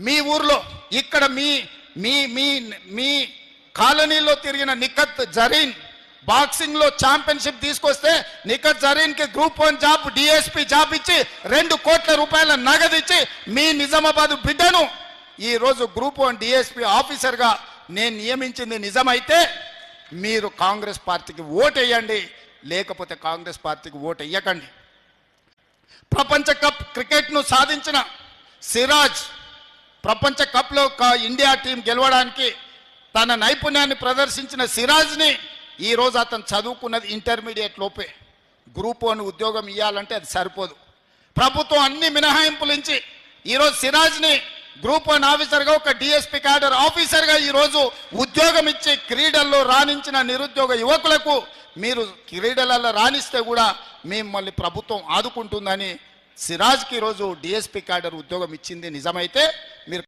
మీ ఊర్లో ఇక్కడ మీ మీ మీ మీ కాలనీలో తిరిగిన నిఖత్ జరీన్ బాక్సింగ్ లో ఛాంపియన్షిప్ తీసుకొస్తే నిఖత్ జరీన్ కి గ్రూప్ 1 జాబ్ డిఎస్పీ జాబ్ ఇచ్చి 2 కోట్ల రూపాయల నగదు ఇచ్చి మీ నిజామాబాద్ బిడ్డను ఈ రోజు గ్రూప్ 1 డిఎస్పీ ఆఫీసర్ గా నేను నియమించింది నిజమైతే మీరు కాంగ్రెస్ పార్టీకి ఓటు వేయండి, లేకపోతే కాంగ్రెస్ పార్టీకి ఓటు వేయకండి. ప్రపంచ కప్ క్రికెట్ ను సాధించిన సిరాజ్ ప్రపంచ కప్ లో ఇండియా టీం గెలవడానికి తన నైపుణ్యాన్ని ప్రదర్శించిన సిరాజ్ని ఈ రోజు అతను చదువుకున్నది ఇంటర్మీడియట్ లోపే. గ్రూప్ 1 ఉద్యోగం ఇవ్వాలంటే అది సరిపోదు. ప్రభుత్వం అన్ని మినహాయింపులు ఇచ్చి ఈరోజు సిరాజ్ని గ్రూప్ 1 ఆఫీసర్గా ఒక డిఎస్పీ క్యాడర్ ఆఫీసర్గా ఈరోజు ఉద్యోగం ఇచ్చి క్రీడల్లో రాణించిన నిరుద్యోగ యువకులకు మీరు క్రీడలలో రాణిస్తే కూడా మిమ్మల్ని ప్రభుత్వం ఆదుకుంటుందని సిరాజ్కి ఈరోజు డిఎస్పీ క్యాడర్ ఉద్యోగం ఇచ్చింది నిజమైతే మీరు